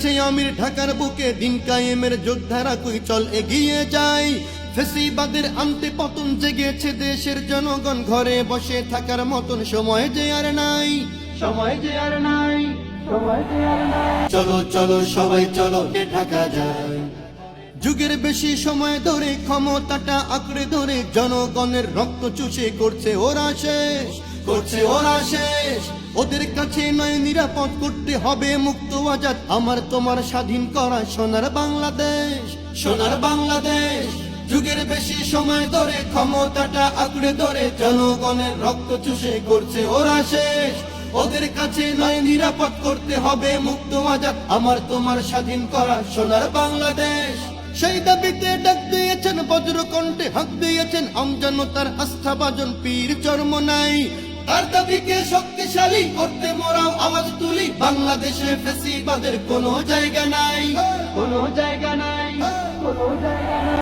গেছে আমির ঢাকার বুকে, দিন কায়েমের যোদ্ধারা কই চল এগিয়ে যাই। ফেসিবাদের আন্তে পতন জেগেছে দেশের জনগণ, ঘরে বসে থাকার মতন সময় যে আর নাই, সময় যে আর নাই, সময় যে আর নাই। চলো চলো সবাই চলো ঢাকা যায়। যুগের বেশি সময় ধরে ক্ষমতাটা আঁকড়ে ধরে জনগণের রক্ত চুষে করছে ওরা শেষ, করছে ওরা শেষ। ওদের কাছে নয় নিরাপদ, করতে হবে মুক্ত আজাদ আমার তোমার স্বাধীন করা সোনার বাংলাদেশ, সোনার বাংলাদেশ। যুগের বেশি সময় ধরে ক্ষমতাটা আঁকড়ে ধরে জনগণের রক্ত চুষে করছে ওরা শেষ। ওদের কাছে নয় নিরাপদ, করতে হবে মুক্ত আজাদ আমার তোমার স্বাধীন করা সোনার বাংলাদেশ। সেই দাবিতে ডাক দিয়েছেন বজ্রকণ্ঠে, হাঁক দিয়েছেন আমজনতার আস্থাভাজন পীর চরমনাই। তার দাবিকে শক্তিশালী করতে মোরাও আওয়াজ তুলি, বাংলাদেশে ফ্যাসিবাদের কোনো জায়গা নাই, কোনো জায়গা